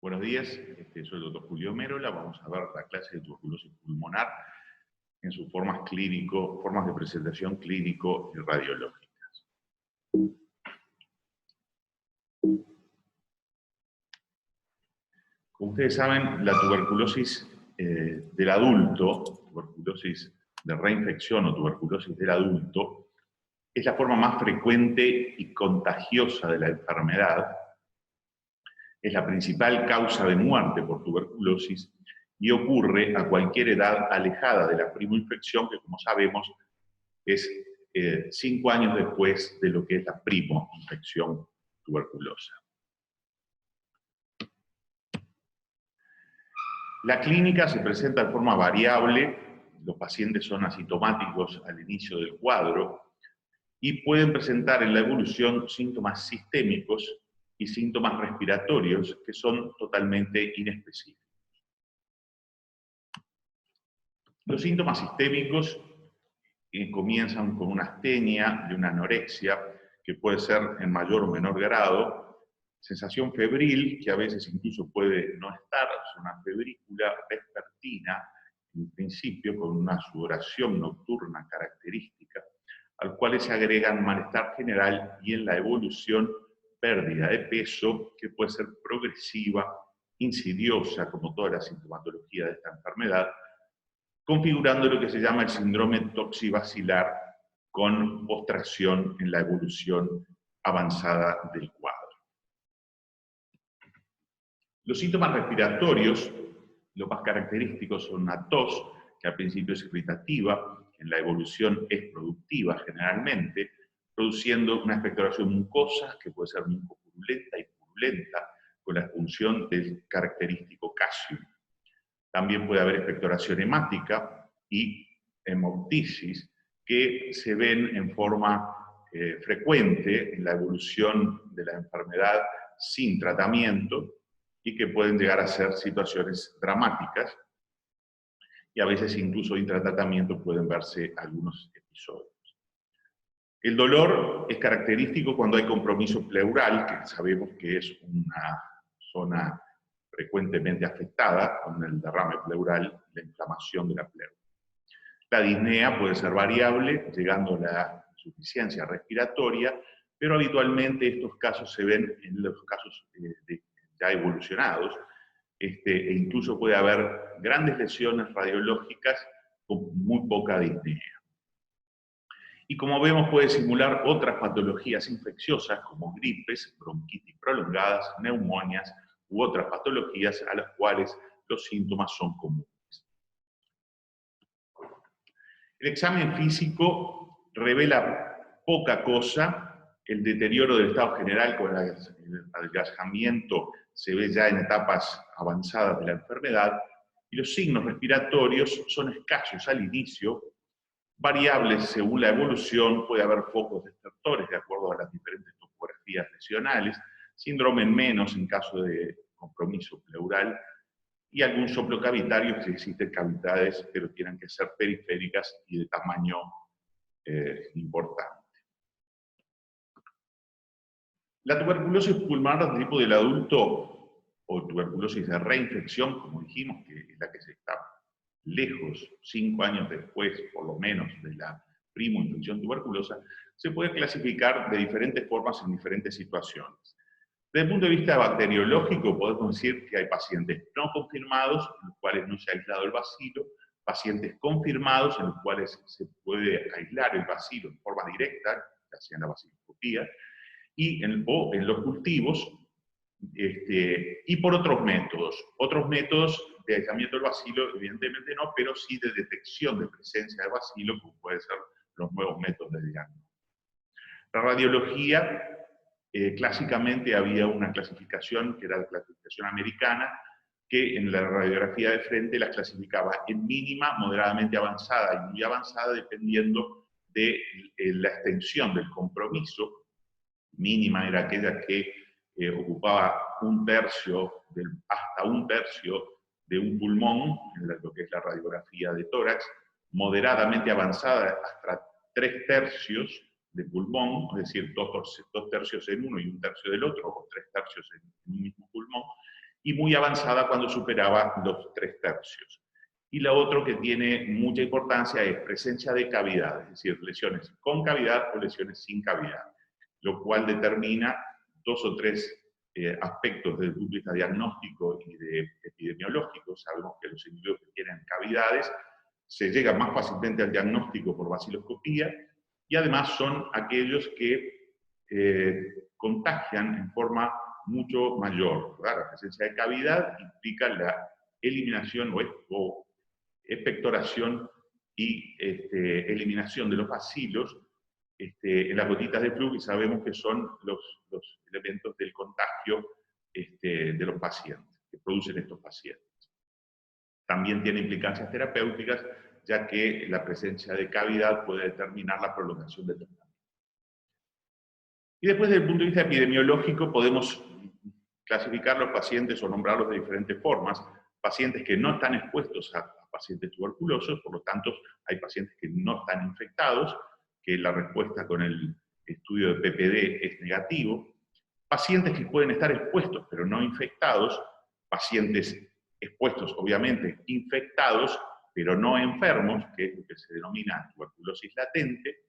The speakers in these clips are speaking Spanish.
Buenos días, soy el doctor Julio Mérola. Vamos a ver la clase de tuberculosis pulmonar en sus formas de presentación clínico y radiológicas. Como ustedes saben, la tuberculosis del adulto, tuberculosis de reinfección o tuberculosis del adulto, es la forma más frecuente y contagiosa de la enfermedad. Es la principal causa de muerte por tuberculosis y ocurre a cualquier edad alejada de la primoinfección, que como sabemos es 5 años después de lo que es la primoinfección tuberculosa. La clínica se presenta de forma variable. Los pacientes son asintomáticos al inicio del cuadro y pueden presentar en la evolución síntomas sistémicos y síntomas respiratorios que son totalmente inespecíficos. Los síntomas sistémicos comienzan con una astenia y una anorexia, que puede ser en mayor o menor grado, sensación febril, que a veces incluso puede no estar, es una febrícula vespertina, en principio con una sudoración nocturna característica, al cual se agregan malestar general y en la evolución pérdida de peso, que puede ser progresiva, insidiosa, como toda la sintomatología de esta enfermedad, configurando lo que se llama el síndrome toxibacilar con postración en la evolución avanzada del cuadro. Los síntomas respiratorios, los más característicos son una tos, que al principio es irritativa, en la evolución es productiva generalmente, produciendo una expectoración mucosa, que puede ser mucopurulenta y purulenta, con la expulsión del característico casium. También puede haber expectoración hemática y hemoptisis, que se ven en forma frecuente en la evolución de la enfermedad sin tratamiento y que pueden llegar a ser situaciones dramáticas, y a veces incluso intratratamiento pueden verse algunos episodios. El dolor es característico cuando hay compromiso pleural, que sabemos que es una zona frecuentemente afectada con el derrame pleural y la inflamación de la pleura. La disnea puede ser variable, llegando a la insuficiencia respiratoria, pero habitualmente estos casos se ven en los casos ya evolucionados, e incluso puede haber grandes lesiones radiológicas con muy poca disnea. Y como vemos, puede simular otras patologías infecciosas como gripes, bronquitis prolongadas, neumonias u otras patologías a las cuales los síntomas son comunes. El examen físico revela poca cosa. El deterioro del estado general con el adelgazamiento se ve ya en etapas avanzadas de la enfermedad, y los signos respiratorios son escasos al inicio, variables según la evolución. Puede haber focos destertores de acuerdo a las diferentes topografías lesionales, síndrome menos en caso de compromiso pleural, y algún soplo cavitario, si existen cavidades, pero tienen que ser periféricas y de tamaño importante. La tuberculosis pulmonar de tipo del adulto, o tuberculosis de reinfección, como dijimos, que es la que se está lejos, 5 años después, por lo menos, de la primoinfección tuberculosa, se puede clasificar de diferentes formas en diferentes situaciones. Desde el punto de vista bacteriológico, podemos decir que hay pacientes no confirmados, en los cuales no se ha aislado el bacilo, pacientes confirmados, en los cuales se puede aislar el bacilo en forma directa, ya sea en la baciloscopía, y en los cultivos, y por otros métodos de aislamiento del bacilo, evidentemente no, pero sí de detección de presencia de bacilo, como pueden ser los nuevos métodos de diagnóstico. La radiología, clásicamente había una clasificación, que era la clasificación americana, que en la radiografía de frente las clasificaba en mínima, moderadamente avanzada y muy avanzada, dependiendo de la extensión del compromiso. Mínima era aquella que ocupaba hasta un tercio de un pulmón, en lo que es la radiografía de tórax, moderadamente avanzada hasta 3 tercios de pulmón, es decir, 2 tercios en uno y 1 tercio del otro, o 3 tercios en un mismo pulmón, y muy avanzada cuando superaba los 3/3. Y lo otro que tiene mucha importancia es presencia de cavidad, es decir, lesiones con cavidad o lesiones sin cavidad, lo cual determina 2 o 3 aspectos desde el punto de vista diagnóstico y de epidemiológico. Sabemos que los individuos que tienen cavidades se llega más fácilmente al diagnóstico por vaciloscopía, y además son aquellos que contagian en forma mucho mayor. La presencia de cavidad implica la eliminación o expectoración y eliminación de los bacilos en las gotitas de flujo, y sabemos que son los elementos del contagio de los pacientes, que producen estos pacientes. También tiene implicancias terapéuticas, ya que la presencia de cavidad puede determinar la prolongación del tratamiento. Y después, desde el punto de vista epidemiológico, podemos clasificar los pacientes o nombrarlos de diferentes formas. Pacientes que no están expuestos a pacientes tuberculosos, por lo tanto, hay pacientes que no están infectados, que la respuesta con el estudio de PPD es negativo. Pacientes que pueden estar expuestos, pero no infectados. Pacientes expuestos, obviamente, infectados, pero no enfermos, que es lo que se denomina tuberculosis latente.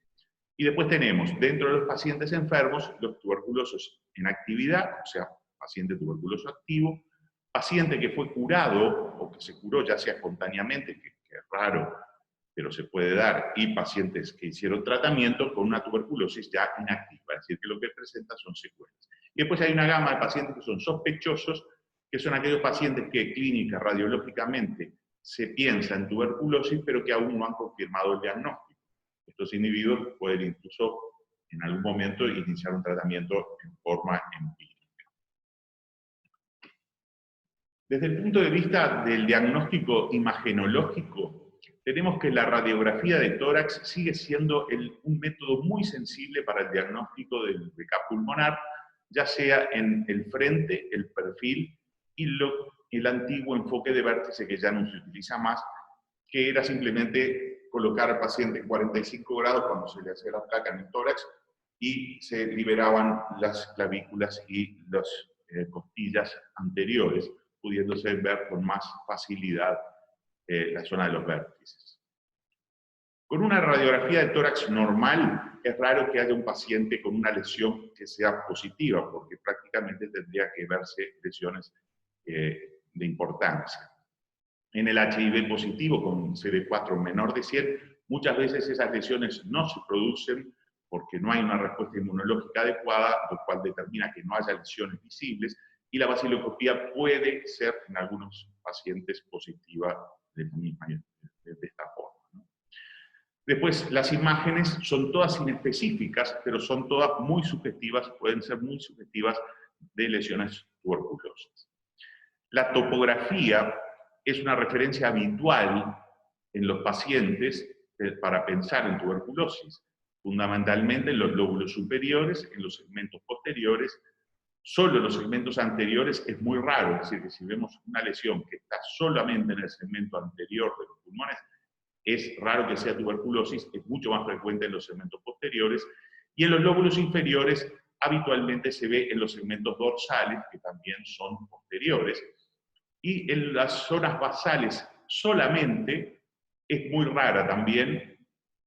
Y después tenemos, dentro de los pacientes enfermos, los tuberculosos en actividad, o sea, paciente tuberculoso activo, paciente que fue curado o que se curó ya sea espontáneamente, que es raro, pero se puede dar, y pacientes que hicieron tratamiento con una tuberculosis ya inactiva, es decir, que lo que presenta son secuelas. Y después hay una gama de pacientes que son sospechosos, que son aquellos pacientes que clínica, radiológicamente, se piensa en tuberculosis, pero que aún no han confirmado el diagnóstico. Estos individuos pueden incluso en algún momento iniciar un tratamiento en forma empírica. Desde el punto de vista del diagnóstico imagenológico, tenemos que la radiografía de tórax sigue siendo un método muy sensible para el diagnóstico del BK pulmonar, ya sea en el frente, el perfil y el antiguo enfoque de vértice que ya no se utiliza más, que era simplemente colocar al paciente en 45 grados cuando se le hacía la placa en el tórax y se liberaban las clavículas y las costillas anteriores, pudiéndose ver con más facilidad la zona de los vértices. Con una radiografía de tórax normal, es raro que haya un paciente con una lesión que sea positiva, porque prácticamente tendría que verse lesiones de importancia. En el HIV positivo con CD4 menor de 100, muchas veces esas lesiones no se producen porque no hay una respuesta inmunológica adecuada, lo cual determina que no haya lesiones visibles, y la vaciloscopía puede ser en algunos pacientes positiva de esta forma, ¿no? Después, las imágenes son todas inespecíficas, pero son todas muy subjetivas, pueden ser muy subjetivas de lesiones tuberculosas. La topografía es una referencia habitual en los pacientes para pensar en tuberculosis, fundamentalmente en los lóbulos superiores, en los segmentos posteriores. Solo en los segmentos anteriores es muy raro, es decir, que si vemos una lesión que está solamente en el segmento anterior de los pulmones, es raro que sea tuberculosis, es mucho más frecuente en los segmentos posteriores, y en los lóbulos inferiores habitualmente se ve en los segmentos dorsales, que también son posteriores, y en las zonas basales solamente es muy rara también,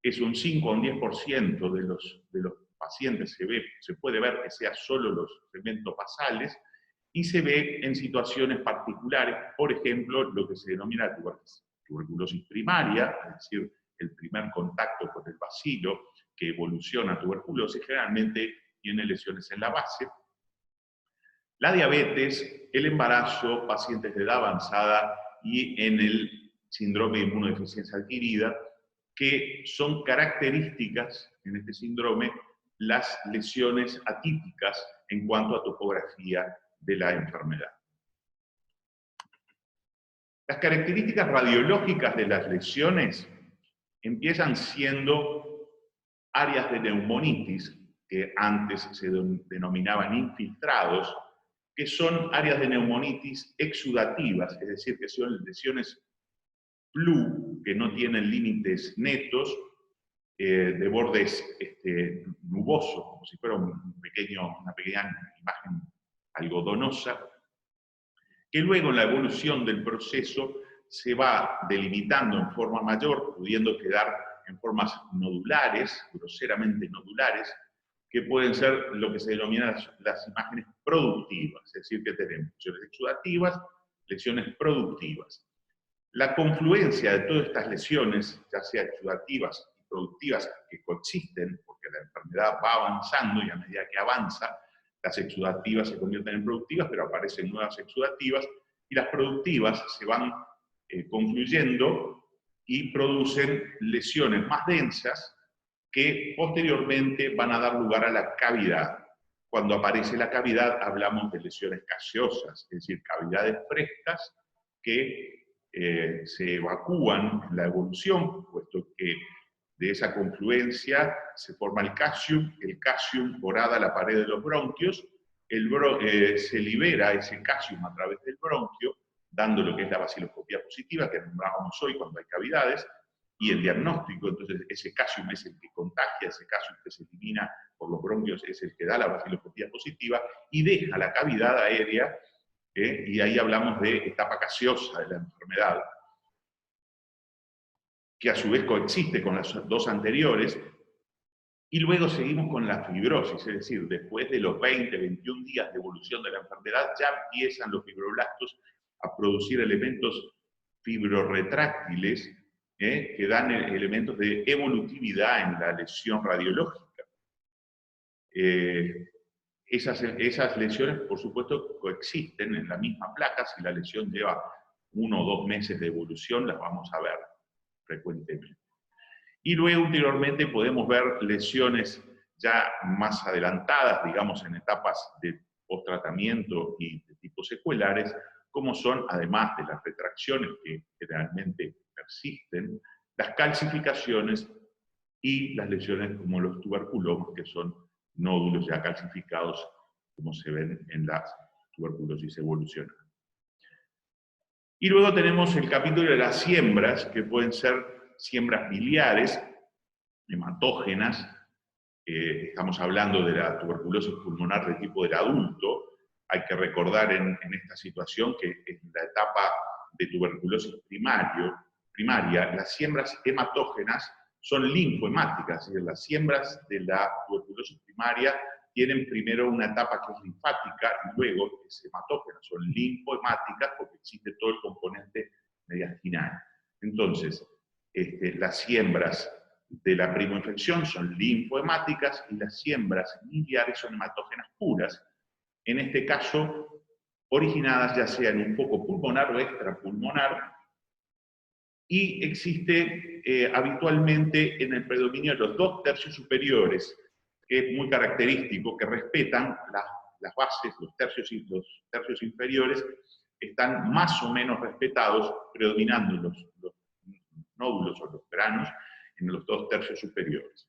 es un 5 o un 10% de los pacientes se puede ver que sea solo los segmentos basales, y se ve en situaciones particulares, por ejemplo, lo que se denomina tuberculosis primaria, es decir, el primer contacto con el bacilo que evoluciona a tuberculosis, generalmente tiene lesiones en la base. La diabetes, el embarazo, pacientes de edad avanzada y en el síndrome de inmunodeficiencia adquirida, que son características en este síndrome las lesiones atípicas en cuanto a topografía de la enfermedad. Las características radiológicas de las lesiones empiezan siendo áreas de neumonitis, que antes se denominaban infiltrados, que son áreas de neumonitis exudativas, es decir, que son lesiones flu, que no tienen límites netos, de bordes nubosos, como si fuera una pequeña imagen algodonosa, que luego en la evolución del proceso se va delimitando en forma mayor, pudiendo quedar en formas nodulares, groseramente nodulares, que pueden ser lo que se denominan las imágenes productivas, es decir, que tenemos lesiones exudativas, lesiones productivas. La confluencia de todas estas lesiones, ya sea exudativas y productivas, que coexisten, porque la enfermedad va avanzando y a medida que avanza, las exudativas se convierten en productivas, pero aparecen nuevas exudativas, y las productivas se van confluyendo y producen lesiones más densas que posteriormente van a dar lugar a la cavidad. Cuando aparece la cavidad hablamos de lesiones gaseosas, es decir, cavidades frescas que se evacúan en la evolución, puesto que de esa confluencia se forma el calcium horada la pared de los bronquios, se libera ese calcium a través del bronquio, dando lo que es la vaciloscopía positiva, que nombrábamos hoy cuando hay cavidades, y el diagnóstico, entonces ese calcium es el que contagia, ese calcium que se elimina por los bronquios es el que da la vaciloscopía positiva, y deja la cavidad aérea, y ahí hablamos de etapa gaseosa de la enfermedad, que a su vez coexiste con las dos anteriores, y luego seguimos con la fibrosis, es decir, después de los 20, 21 días de evolución de la enfermedad, ya empiezan los fibroblastos a producir elementos fibrorretráctiles, que dan elementos de evolutividad en la lesión radiológica. Esas lesiones, por supuesto, coexisten en la misma placa. Si la lesión lleva 1 o 2 meses de evolución, las vamos a ver frecuentemente. Y luego, ulteriormente, podemos ver lesiones ya más adelantadas, digamos, en etapas de post-tratamiento y de tipo secuelares, como son, además de las retracciones que generalmente persisten, las calcificaciones y las lesiones como los tuberculomas, que son nódulos ya calcificados, como se ven en la tuberculosis evolucional. Y luego tenemos el capítulo de las siembras, que pueden ser siembras biliares, hematógenas. Estamos hablando de la tuberculosis pulmonar de tipo del adulto. Hay que recordar en esta situación que en la etapa de tuberculosis primaria, las siembras hematógenas son linfohemáticas, es decir, las siembras de la tuberculosis primaria tienen primero una etapa que es linfática y luego es hematógena, son linfohemáticas porque existe todo el componente mediastinal. Entonces, las siembras de la primoinfección son linfohemáticas y las siembras miliares son hematógenas puras, en este caso originadas ya sea en un foco pulmonar o extrapulmonar, y existe habitualmente en el predominio de los 2 tercios superiores, que es muy característico, que respetan las bases, los tercios inferiores, están más o menos respetados, predominando los nódulos o los granos en los 2 tercios superiores.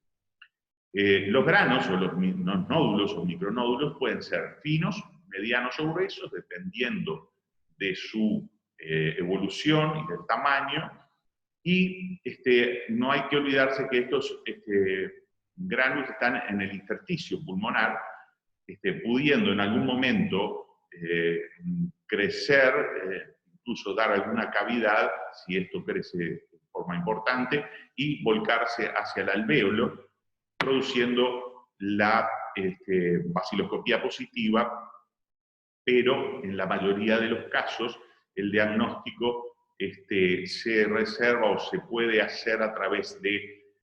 Los granos o los nódulos o micronódulos pueden ser finos, medianos o gruesos, dependiendo de su evolución y del tamaño, y no hay que olvidarse que estos granos están en el intersticio pulmonar, pudiendo en algún momento crecer, incluso dar alguna cavidad, si esto crece de forma importante, y volcarse hacia el alvéolo, produciendo la vaciloscopía positiva, pero en la mayoría de los casos el diagnóstico se reserva o se puede hacer a través de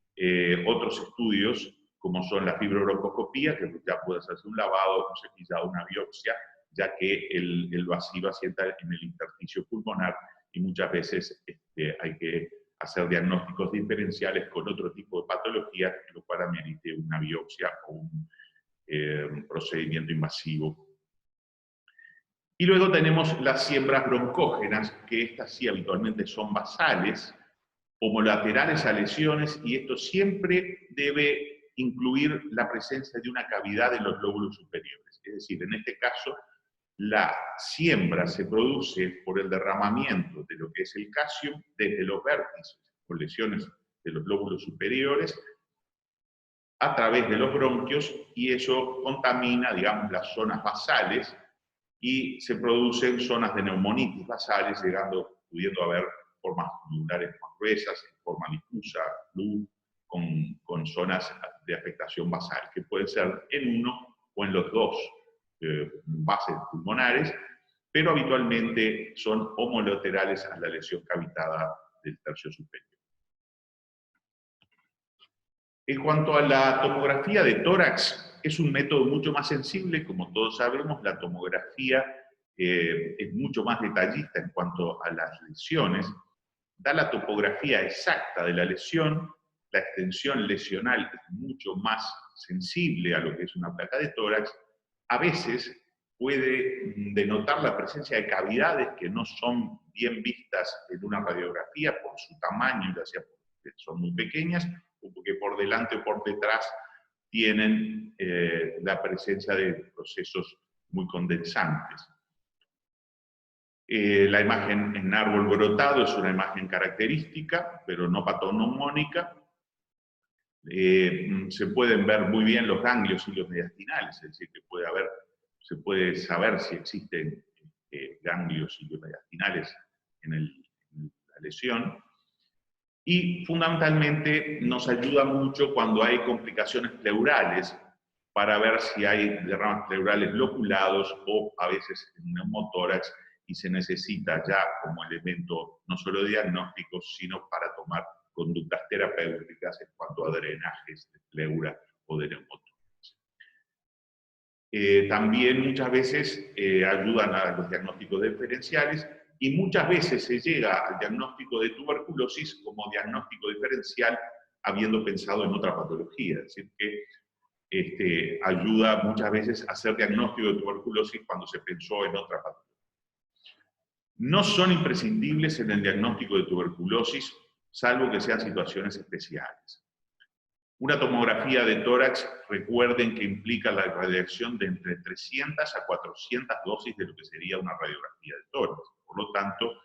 otros estudios, como son la fibrobroncoscopía, que ya puede hacerse un lavado, un cepillado, una biopsia, ya que el bacilo asienta en el intersticio pulmonar y muchas veces hay que hacer diagnósticos diferenciales con otro tipo de patología, lo cual amerite una biopsia o un procedimiento invasivo. Y luego tenemos las siembras broncógenas, que estas sí habitualmente son basales, homolaterales a lesiones, y esto siempre debe incluir la presencia de una cavidad en los lóbulos superiores. Es decir, en este caso, la siembra se produce por el derramamiento de lo que es el calcio desde los vértices, con lesiones de los lóbulos superiores, a través de los bronquios, y eso contamina, digamos, las zonas basales, y se producen zonas de neumonitis basales, pudiendo haber formas tubulares más gruesas, en forma difusa, flu, con zonas de afectación basal, que puede ser en uno o en los dos bases pulmonares, pero habitualmente son homolaterales a la lesión cavitada del tercio superior. En cuanto a la tomografía de tórax, es un método mucho más sensible, como todos sabemos, la tomografía es mucho más detallista en cuanto a las lesiones, da la topografía exacta de la lesión, la extensión lesional es mucho más sensible a lo que es una placa de tórax, a veces puede denotar la presencia de cavidades que no son bien vistas en una radiografía por su tamaño, ya sea porque son muy pequeñas o porque por delante o por detrás tienen la presencia de procesos muy condensantes. La imagen en árbol brotado es una imagen característica, pero no patoneumónica. Se pueden ver muy bien los ganglios y los mediastinales, es decir, que se puede saber si existen ganglios y mediastinales en la lesión. Y fundamentalmente nos ayuda mucho cuando hay complicaciones pleurales, para ver si hay derrames pleurales loculados o a veces en neumotórax, y se necesita ya como elemento no solo diagnóstico, sino para tomar conductas terapéuticas en cuanto a drenajes de pleura o de neumotórax. También muchas veces ayudan a los diagnósticos diferenciales, y muchas veces se llega al diagnóstico de tuberculosis como diagnóstico diferencial habiendo pensado en otra patología, es decir, que ayuda muchas veces a hacer diagnóstico de tuberculosis cuando se pensó en otra patología. No son imprescindibles en el diagnóstico de tuberculosis, salvo que sean situaciones especiales. Una tomografía de tórax, recuerden que implica la radiación de entre 300 a 400 dosis de lo que sería una radiografía de tórax. Por lo tanto,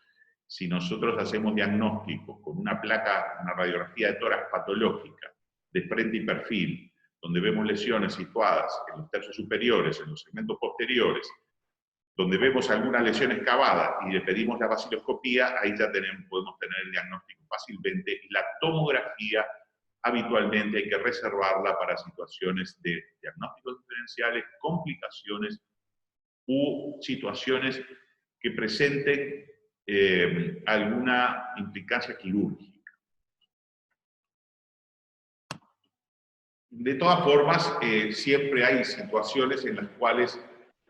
si nosotros hacemos diagnóstico con una radiografía de tórax patológica, de frente y perfil, donde vemos lesiones situadas en los tercios superiores, en los segmentos posteriores, donde vemos alguna lesión excavada y le pedimos la vaciloscopía, ahí ya podemos tener el diagnóstico fácilmente, y la tomografía habitualmente hay que reservarla para situaciones de diagnósticos diferenciales, complicaciones u situaciones que presenten alguna implicancia quirúrgica. De todas formas, siempre hay situaciones en las cuales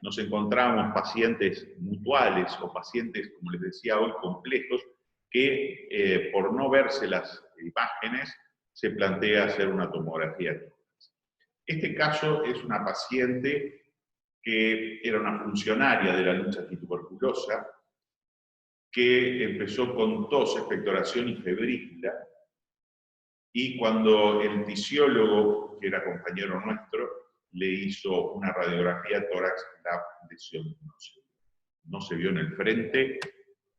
nos encontramos pacientes mutuales o pacientes, como les decía hoy, complejos, que por no verse las imágenes se plantea hacer una tomografía de tórax. Este caso es una paciente que era una funcionaria de la lucha antituberculosa, que empezó con tos, expectoración y febrícula, y cuando el tisiólogo, que era compañero nuestro, le hizo una radiografía de tórax, la lesión no se vio en el frente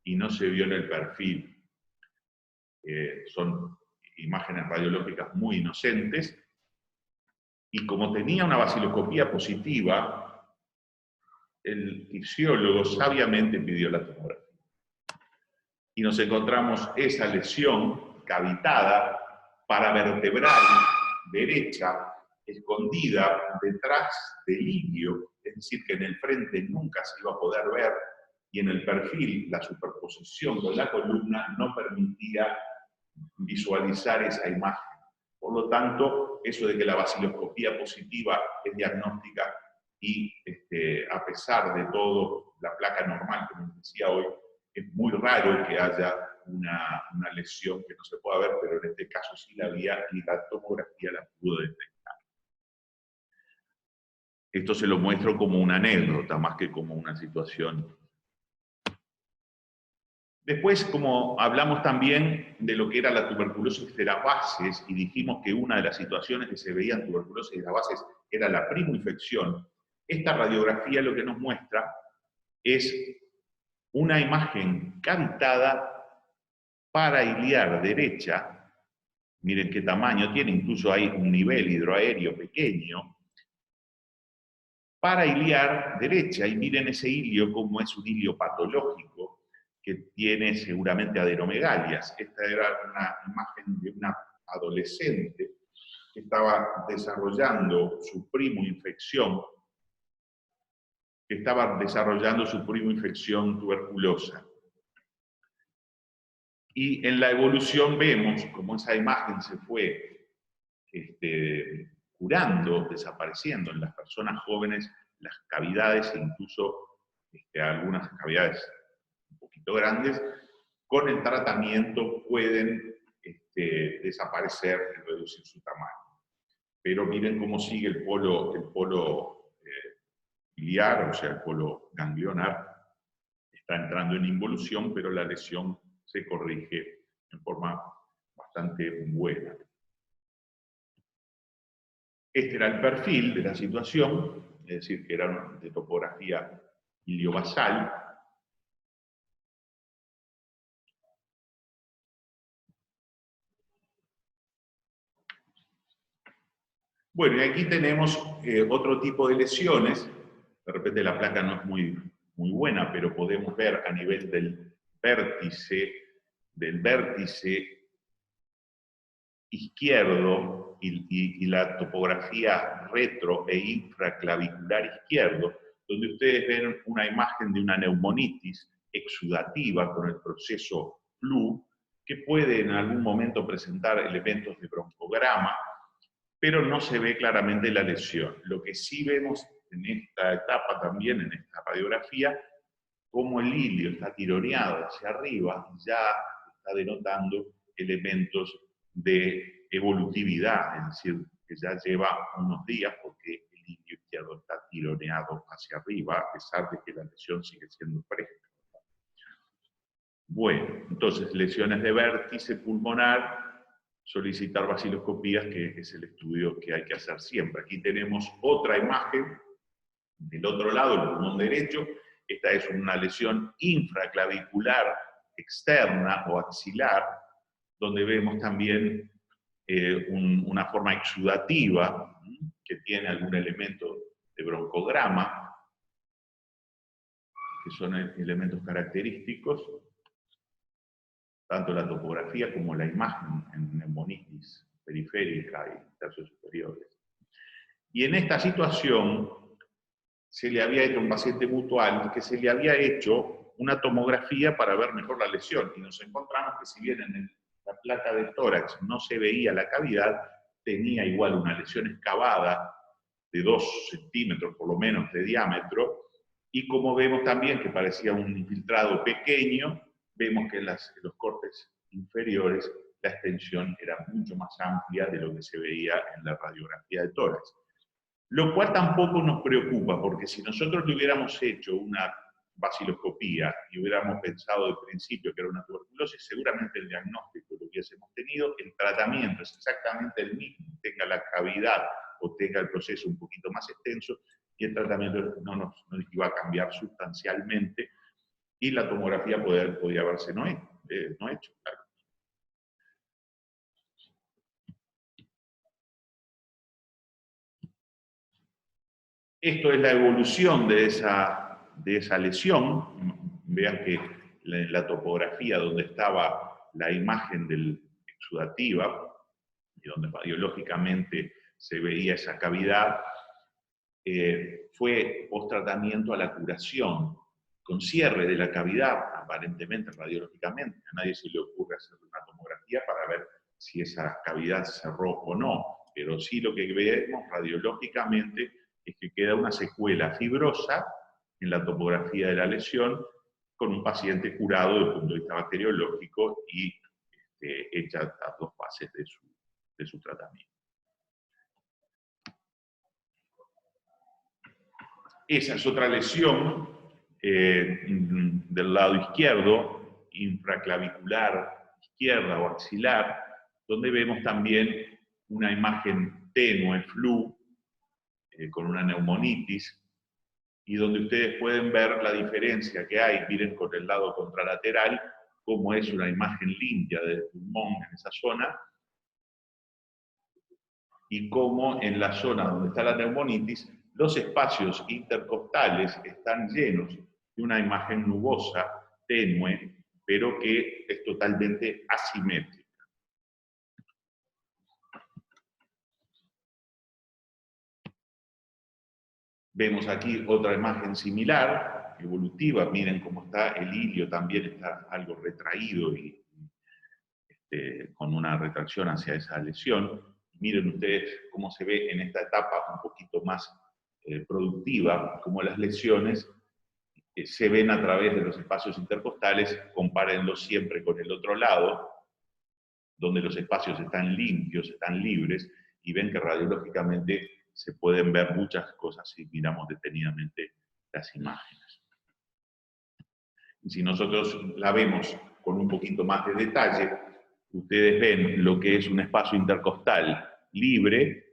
y no se vio en el perfil. Son imágenes radiológicas muy inocentes, y como tenía una vaciloscopía positiva, el fisiólogo sabiamente pidió la tomografía. Y nos encontramos esa lesión cavitada paravertebral derecha, escondida detrás del ilio, es decir, que en el frente nunca se iba a poder ver, y en el perfil la superposición con la columna no permitía visualizar esa imagen. Por lo tanto, eso de que la vaciloscopía positiva es diagnóstica y a pesar de todo, la placa normal, como les decía hoy, es muy raro que haya una lesión que no se pueda ver, pero en este caso sí la había y la tomografía la pudo detectar. Esto se lo muestro como una anécdota, más que como una situación. Después, como hablamos también de lo que era la tuberculosis de las bases, y dijimos que una de las situaciones que se veía en tuberculosis de las bases era la primoinfección, esta radiografía lo que nos muestra es una imagen cavitada parailiar derecha. Miren qué tamaño tiene, incluso hay un nivel hidroaéreo pequeño, para iliar derecha, y miren ese ilio como es un ilio patológico que tiene seguramente adenomegalias. Esta era una imagen de una adolescente que estaba desarrollando su primo infección, tuberculosa. Y en la evolución vemos cómo esa imagen se fue curando, desapareciendo en las personas jóvenes, las cavidades, e incluso algunas cavidades un poquito grandes, con el tratamiento pueden desaparecer y reducir su tamaño. Pero miren cómo sigue el polo iliar, o sea, el polo ganglionar, está entrando en involución, pero la lesión se corrige en forma bastante buena. Este era el perfil de la situación, es decir, que era de topografía iliobasal. Bueno, y aquí tenemos otro tipo de lesiones. De repente la placa no es muy buena, pero podemos ver a nivel del vértice izquierdo y la topografía retro e infraclavicular izquierdo, donde ustedes ven una imagen de una neumonitis exudativa con el proceso flu, que puede en algún momento presentar elementos de broncograma, pero no se ve claramente la lesión. Lo que sí vemos en esta etapa también, en esta radiografía, cómo el ilio está tironeado hacia arriba y ya está denotando elementos de evolutividad, es decir, que ya lleva unos días porque el ilio izquierdo está tironeado hacia arriba, a pesar de que la lesión sigue siendo fresca. Bueno, entonces lesiones de vértice pulmonar, solicitar vaciloscopías, que es el estudio que hay que hacer siempre. Aquí tenemos otra imagen del otro lado, el pulmón derecho. Esta es una lesión infraclavicular externa o axilar, donde vemos también una forma exudativa que tiene algún elemento de broncograma, que son elementos característicos, tanto la topografía como la imagen en neumonitis periférica y tercios superiores. Y en esta situación se le había hecho a un paciente mutual que se le había hecho una tomografía para ver mejor la lesión, y nos encontramos que si bien en la placa del tórax no se veía la cavidad, tenía igual una lesión excavada de 2 centímetros por lo menos de diámetro, y como vemos también que parecía un infiltrado pequeño, vemos que en los cortes inferiores la extensión era mucho más amplia de lo que se veía en la radiografía de tórax. Lo cual tampoco nos preocupa, porque si nosotros le hubiéramos hecho una vaciloscopía y hubiéramos pensado de principio que era una tuberculosis, seguramente el diagnóstico lo hubiésemos tenido, el tratamiento es exactamente el mismo, tenga la cavidad o tenga el proceso un poquito más extenso, y el tratamiento no nos iba a cambiar sustancialmente, y la tomografía podía haberse no hecho. Claro. Esto es la evolución de esa lesión. Vean que en la topografía donde estaba la imagen del exudativa, y donde radiológicamente se veía esa cavidad, fue post-tratamiento a la curación, con cierre de la cavidad, aparentemente radiológicamente. A nadie se le ocurre hacer una tomografía para ver si esa cavidad cerró o no, pero sí lo que vemos radiológicamente es que queda una secuela fibrosa en la topografía de la lesión, con un paciente curado desde el punto de vista bacteriológico y hecha las 2 fases de su tratamiento. Esa es otra lesión del lado izquierdo, infraclavicular izquierda o axilar, donde vemos también una imagen tenue, flu, con una neumonitis, y donde ustedes pueden ver la diferencia que hay. Miren con el lado contralateral cómo es una imagen limpia del pulmón en esa zona, y cómo en la zona donde está la neumonitis, los espacios intercostales están llenos de una imagen nubosa, tenue, pero que es totalmente asimétrica. Vemos aquí otra imagen similar, evolutiva. Miren cómo está el ilio, también está algo retraído y con una retracción hacia esa lesión. Miren ustedes cómo se ve en esta etapa un poquito más productiva, cómo las lesiones se ven a través de los espacios intercostales. Compárenlos siempre con el otro lado, donde los espacios están limpios, están libres, y ven que radiológicamente se pueden ver muchas cosas si miramos detenidamente las imágenes. Y si nosotros la vemos con un poquito más de detalle, ustedes ven lo que es un espacio intercostal libre,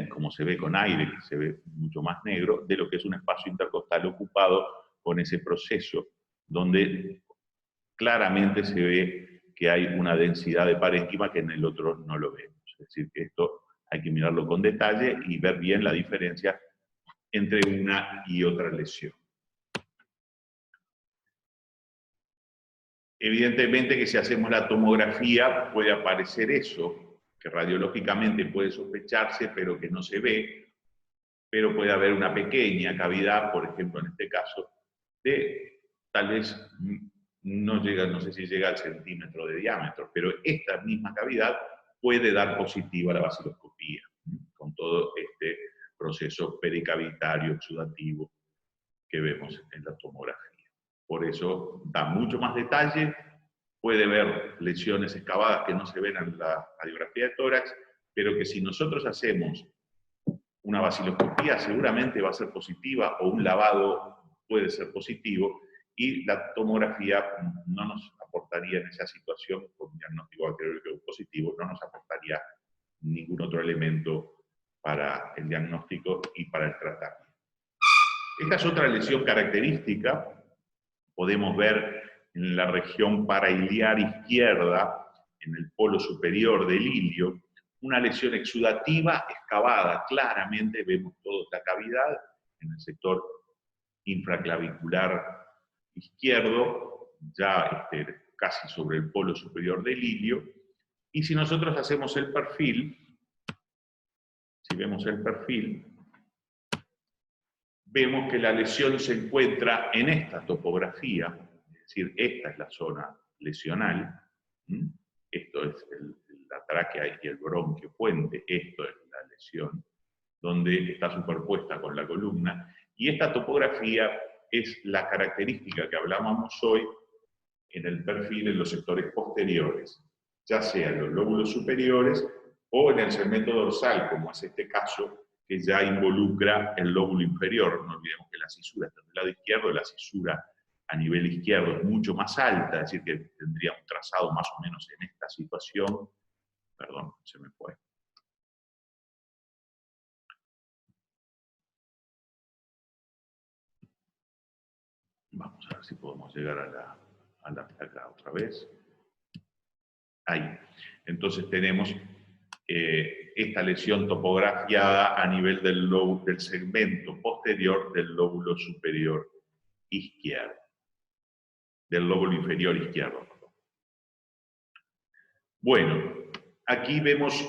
como se ve con aire, que se ve mucho más negro, de lo que es un espacio intercostal ocupado con ese proceso, donde claramente se ve que hay una densidad de parénquima que en el otro no lo vemos. Es decir, que esto hay que mirarlo con detalle y ver bien la diferencia entre una y otra lesión. Evidentemente que si hacemos la tomografía puede aparecer eso, que radiológicamente puede sospecharse, pero que no se ve, pero puede haber una pequeña cavidad, por ejemplo en este caso, de tal vez no llega, no sé si llega al centímetro de diámetro, pero esta misma cavidad puede dar positiva a la vaciloscopía, con todo este proceso pericavitario exudativo que vemos en la tomografía. Por eso da mucho más detalle, puede ver lesiones excavadas que no se ven en la radiografía de tórax, pero que si nosotros hacemos una vaciloscopía seguramente va a ser positiva, o un lavado puede ser positivo, y la tomografía no nos aportaría en esa situación, con un diagnóstico bacteriológico positivo, no nos aportaría ningún otro elemento para el diagnóstico y para el tratamiento. Esta es otra lesión característica. Podemos ver en la región parailiar izquierda, en el polo superior del ilio, una lesión exudativa excavada. Claramente vemos toda esta cavidad en el sector infraclavicular izquierdo, ya casi sobre el polo superior del ilio. Y si nosotros hacemos el perfil, si vemos el perfil, vemos que la lesión se encuentra en esta topografía, es decir, esta es la zona lesional, esto es la tráquea y el bronquio puente, esto es la lesión, donde está superpuesta con la columna, y esta topografía es la característica que hablábamos hoy en el perfil en los sectores posteriores, ya sea en los lóbulos superiores o en el segmento dorsal, como es este caso, que ya involucra el lóbulo inferior. No olvidemos que la cisura está del lado izquierdo, la cisura a nivel izquierdo es mucho más alta, es decir, que tendría un trazado más o menos en esta situación. Perdón, se me fue. Vamos a ver si podemos llegar a la placa otra vez. Ahí. Entonces tenemos esta lesión topografiada a nivel del segmento posterior del lóbulo superior izquierdo. Del lóbulo inferior izquierdo. Bueno, aquí vemos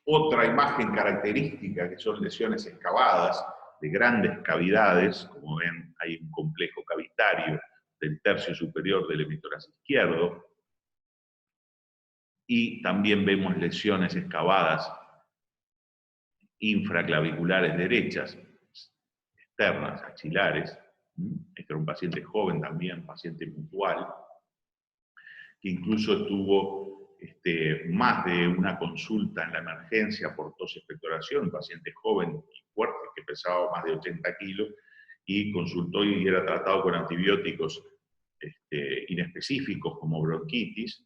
otra imagen característica, que son lesiones excavadas de grandes cavidades. Como ven, hay un complejo cavitario del tercio superior del hemitórax izquierdo, y también vemos lesiones excavadas infraclaviculares derechas, externas, axilares. Este era un paciente joven también, paciente puntual, que incluso tuvo más de una consulta en la emergencia por tos y expectoración, un paciente joven y fuerte que pesaba más de 80 kilos, y consultó y era tratado con antibióticos inespecíficos como bronquitis,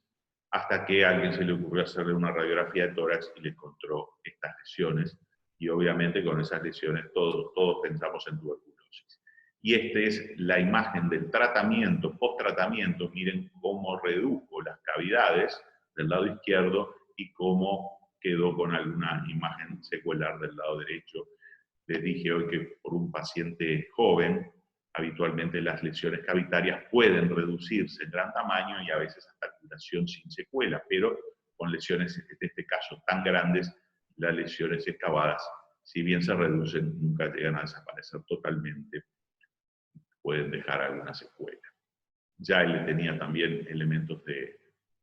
hasta que a alguien se le ocurrió hacerle una radiografía de tórax y le encontró estas lesiones, y obviamente con esas lesiones todos pensamos en tuberculosis. Y esta es la imagen del tratamiento, post-tratamiento. Miren cómo redujo las cavidades del lado izquierdo y cómo quedó con alguna imagen secuelar del lado derecho. Les dije hoy que por un paciente joven, habitualmente las lesiones cavitarias pueden reducirse en gran tamaño y a veces hasta curación sin secuela, pero con lesiones, en este caso, tan grandes, las lesiones excavadas, si bien se reducen, nunca llegan a desaparecer totalmente, pueden dejar alguna secuela. Ya él tenía también elementos de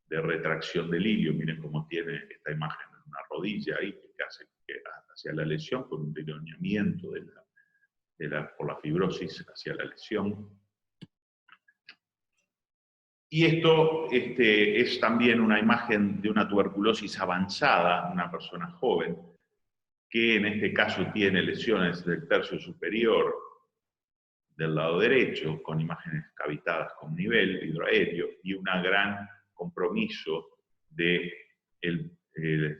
retracción del ilio, miren cómo tiene esta imagen en una rodilla ahí, que hace hacia la lesión, con un tironeamiento por la fibrosis hacia la lesión. Y esto es también una imagen de una tuberculosis avanzada, una persona joven, que en este caso tiene lesiones del tercio superior del lado derecho, con imágenes cavitadas con nivel hidroaéreo y un gran compromiso del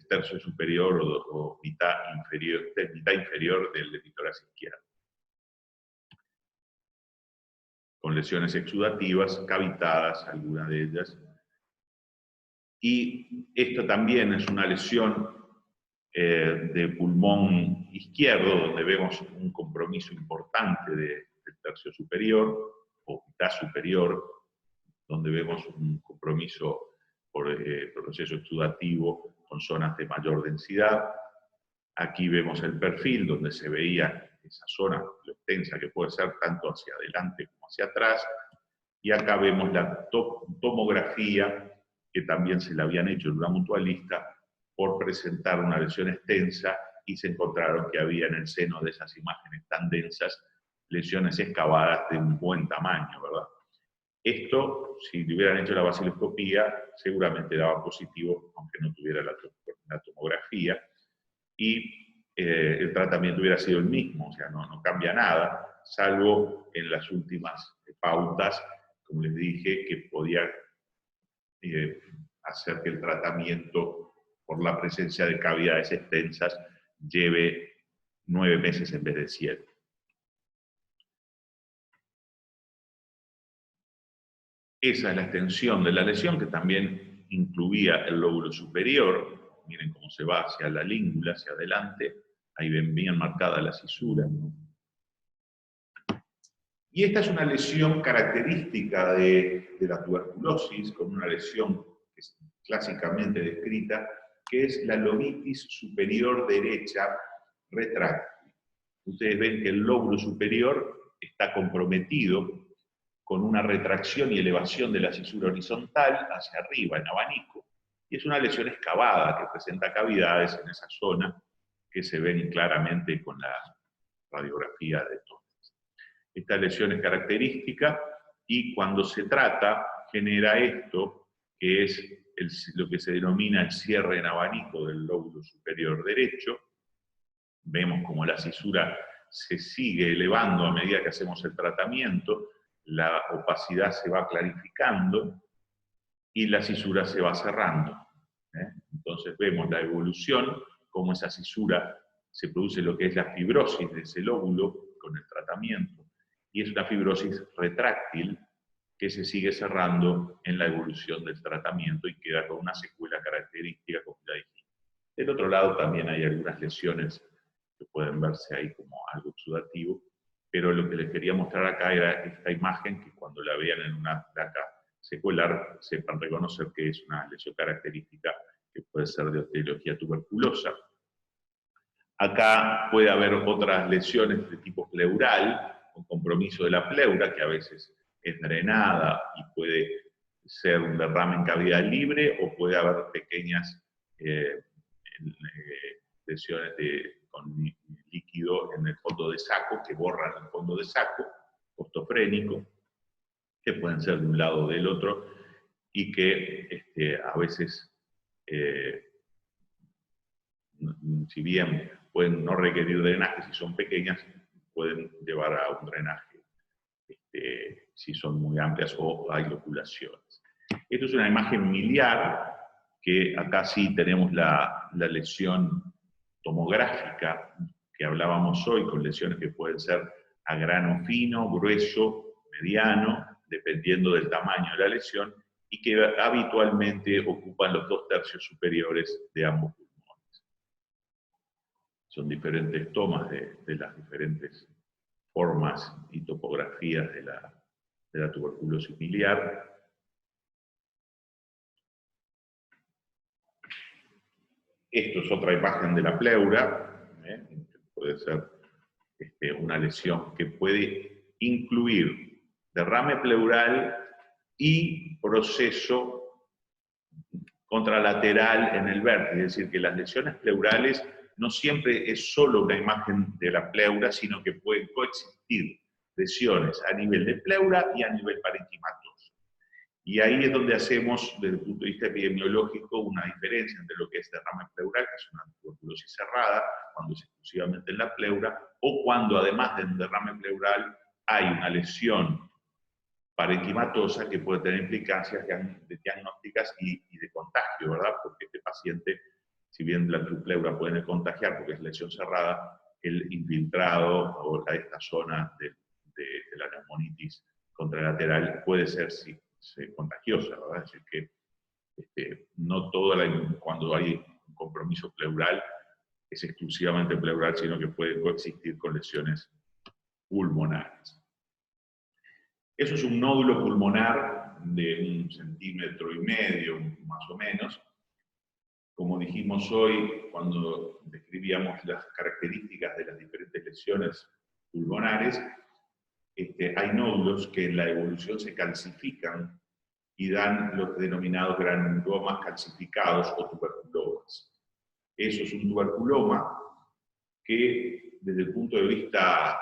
tercio superior o mitad inferior del epítoras izquierdo, con lesiones exudativas, cavitadas, algunas de ellas. Y esto también es una lesión de pulmón izquierdo, donde vemos un compromiso importante del tercio superior o mitad superior, donde vemos un compromiso por proceso exudativo con zonas de mayor densidad. Aquí vemos el perfil donde se veía esa zona, lo extensa que puede ser tanto hacia adelante como hacia atrás. Y acá vemos la tomografía, que también se la habían hecho en una mutualista, por presentar una lesión extensa, y se encontraron que había en el seno de esas imágenes tan densas lesiones excavadas de un buen tamaño, ¿verdad? Esto, si le hubieran hecho la baciloscopía, seguramente daba positivo, aunque no tuviera la tomografía, y el tratamiento hubiera sido el mismo, o sea, no cambia nada, salvo en las últimas pautas, como les dije, que podía hacer que el tratamiento, por la presencia de cavidades extensas, lleve 9 meses en vez de 7. Esa es la extensión de la lesión, que también incluía el lóbulo superior. Miren cómo se va hacia la língula, hacia adelante. Ahí ven bien marcada la cisura. Y esta es una lesión característica de la tuberculosis, con una lesión que es clásicamente descrita, que es la lobitis superior derecha retráctil. Ustedes ven que el lóbulo superior está comprometido con una retracción y elevación de la cisura horizontal hacia arriba, en abanico, y es una lesión excavada que presenta cavidades en esa zona que se ven claramente con la radiografía de tórax. Esta lesión es característica y cuando se trata genera esto, que es lo que se denomina el cierre en abanico del lóbulo superior derecho. Vemos como la cisura se sigue elevando a medida que hacemos el tratamiento, la opacidad se va clarificando y la cisura se va cerrando. Entonces vemos la evolución, cómo esa cisura se produce lo que es la fibrosis de ese lóbulo con el tratamiento, y es una fibrosis retráctil que se sigue cerrando en la evolución del tratamiento y queda con una secuela característica, como ya dije. Del otro lado también hay algunas lesiones que pueden verse ahí como algo exudativo, pero lo que les quería mostrar acá era esta imagen, que cuando la vean en una placa secuelar sepan reconocer que es una lesión característica que puede ser de etiología tuberculosa. Acá puede haber otras lesiones de tipo pleural, con compromiso de la pleura, que a veces es drenada y puede ser un derrame en cavidad libre, o puede haber pequeñas lesiones con líquido en el fondo de saco, que borran el fondo de saco, costofrénico, que pueden ser de un lado o del otro, y que a veces, si bien pueden no requerir drenaje si son pequeñas, pueden llevar a un drenaje si son muy amplias o hay loculaciones. Esto es una imagen miliar, que acá sí tenemos la lesión tomográfica que hablábamos hoy, con lesiones que pueden ser a grano fino, grueso, mediano, dependiendo del tamaño de la lesión, y que habitualmente ocupan los 2 tercios superiores de ambos pulmones. Son diferentes tomas de las diferentes formas y topografías de la tuberculosis miliar. Esto es otra imagen de la pleura, puede ser una lesión que puede incluir derrame pleural y proceso contralateral en el vértice, es decir, que las lesiones pleurales no siempre es solo una imagen de la pleura, sino que pueden coexistir lesiones a nivel de pleura y a nivel parenquimatoso. Y ahí es donde hacemos, desde el punto de vista epidemiológico, una diferencia entre lo que es derrame pleural, que es una tuberculosis cerrada, cuando es exclusivamente en la pleura, o cuando además del derrame pleural hay una lesión parenquimatosa que puede tener implicancias diagnósticas y de contagio, ¿verdad? Porque este paciente, si bien la pleura puede contagiar porque es lesión cerrada, el infiltrado o esta zona de la neumonitis contralateral puede ser contagiosa, ¿verdad? Es decir, que no cuando hay un compromiso pleural es exclusivamente pleural, sino que puede coexistir con lesiones pulmonares. Eso es un nódulo pulmonar de 1,5 centímetros, más o menos. Como dijimos hoy, cuando describíamos las características de las diferentes lesiones pulmonares, hay nódulos que en la evolución se calcifican y dan los denominados granulomas calcificados o tuberculomas. Eso es un tuberculoma que, desde el punto de vista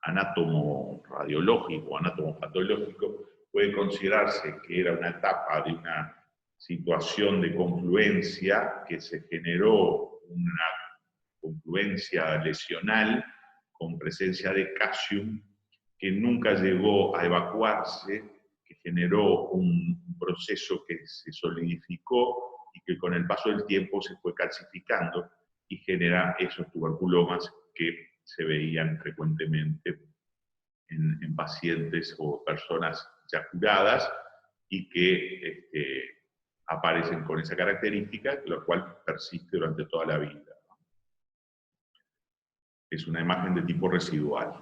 anátomo-radiológico, anátomo-patológico, puede considerarse que era una etapa de una situación de confluencia, que se generó una confluencia lesional con presencia de calcium, que nunca llegó a evacuarse, que generó un proceso que se solidificó y que con el paso del tiempo se fue calcificando y genera esos tuberculomas que se veían frecuentemente en pacientes o personas ya curadas y que aparecen con esa característica, lo cual persiste durante toda la vida. Es una imagen de tipo residual.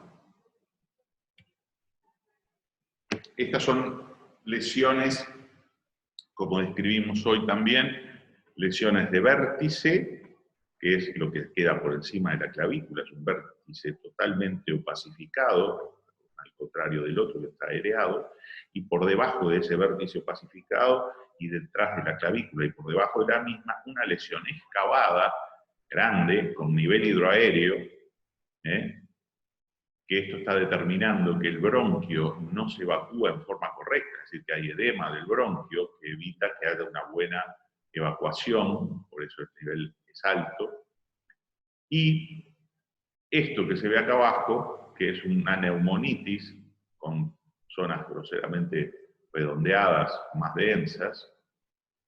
Estas son lesiones, como describimos hoy también, lesiones de vértice, que es lo que queda por encima de la clavícula, es un vértice totalmente opacificado, al contrario del otro que está aireado, y por debajo de ese vértice opacificado y detrás de la clavícula y por debajo de la misma, una lesión excavada, grande, con nivel hidroaéreo, que esto está determinando que el bronquio no se evacúa en forma correcta, es decir, que hay edema del bronquio que evita que haya una buena evacuación, por eso el nivel es alto. Y esto que se ve acá abajo, que es una neumonitis con zonas groseramente redondeadas, más densas,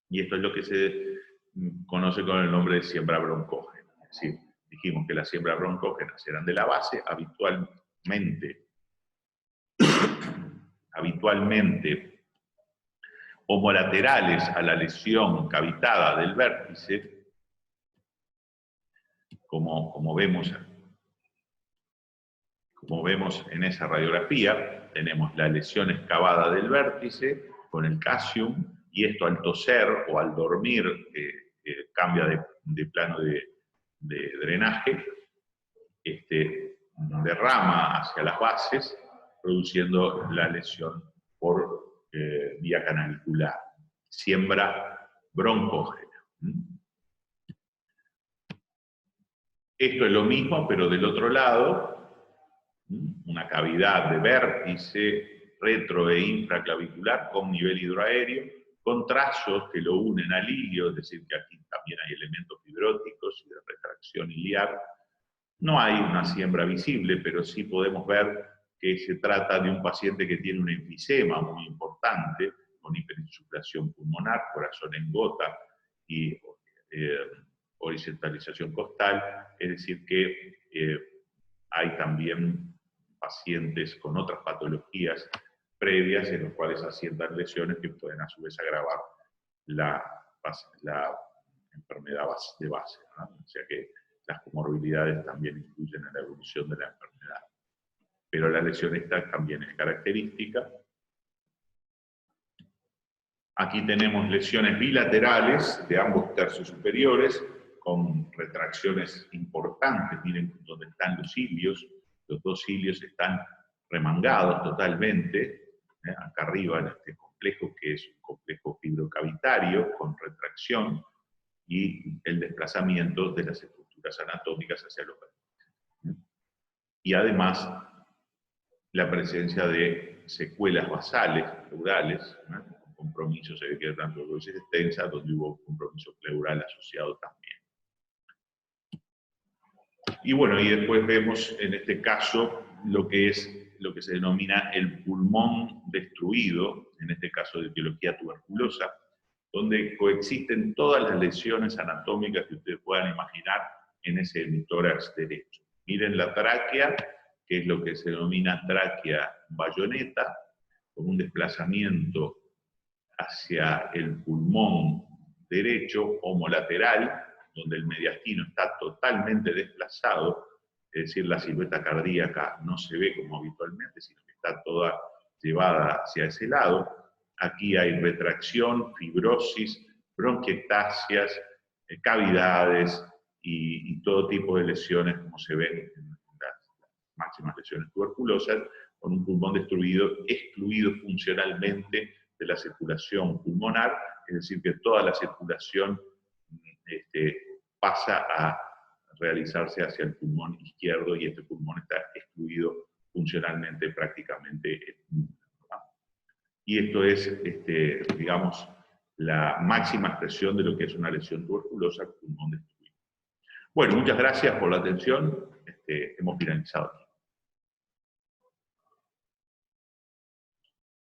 y esto es lo que se conoce con el nombre de siembra broncógena. Es decir, dijimos que las siembras broncógenas eran de la base, habitualmente homolaterales a la lesión cavitada del vértice, como vemos en esa radiografía, tenemos la lesión excavada del vértice con el calcium, y esto al toser o al dormir cambia de plano de drenaje, derrama hacia las bases, produciendo la lesión por vía canalicular, siembra broncógena. Esto es lo mismo, pero del otro lado, una cavidad de vértice retro e infraclavicular con nivel hidroaéreo, con trazos que lo unen al ilio, es decir, que aquí también hay elementos fibróticos y de retracción iliar. No hay una siembra visible, pero sí podemos ver que se trata de un paciente que tiene un enfisema muy importante, con hiperinsuflación pulmonar, corazón en gota y horizontalización costal, es decir que hay también pacientes con otras patologías previas en los cuales asientan lesiones que pueden a su vez agravar enfermedad de base, ¿no? O sea que las comorbilidades también influyen en la evolución de la enfermedad. Pero la lesión esta también es característica. Aquí tenemos lesiones bilaterales de ambos tercios superiores, con retracciones importantes. Miren dónde están los cilios. Los dos cilios están remangados totalmente, acá arriba en este complejo, que es un complejo fibrocavitario con retracción y el desplazamiento de las estructuras anatómicas hacia los vértices. Y además, la presencia de secuelas basales, pleurales, ¿no? Con compromiso, se ve que era fibrosis extensa, donde hubo compromiso pleural asociado también. Y bueno, y después vemos en este caso lo que se denomina el pulmón destruido, en este caso de etiología tuberculosa, donde coexisten todas las lesiones anatómicas que ustedes puedan imaginar en ese hemitórax derecho. Miren la tráquea, que es lo que se denomina tráquea bayoneta, con un desplazamiento hacia el pulmón derecho homolateral, donde el mediastino está totalmente desplazado, es decir, la silueta cardíaca no se ve como habitualmente, sino que está toda llevada hacia ese lado. Aquí hay retracción, fibrosis, bronquiectasias, cavidades y todo tipo de lesiones, como se ven en las máximas lesiones tuberculosas, con un pulmón destruido, excluido funcionalmente de la circulación pulmonar, es decir, que toda la circulación pasa a realizarse hacia el pulmón izquierdo y este pulmón está excluido funcionalmente prácticamente. Y esto es, digamos, la máxima expresión de lo que es una lesión tuberculosa, pulmón destruido. Bueno, muchas gracias por la atención. Hemos finalizado aquí.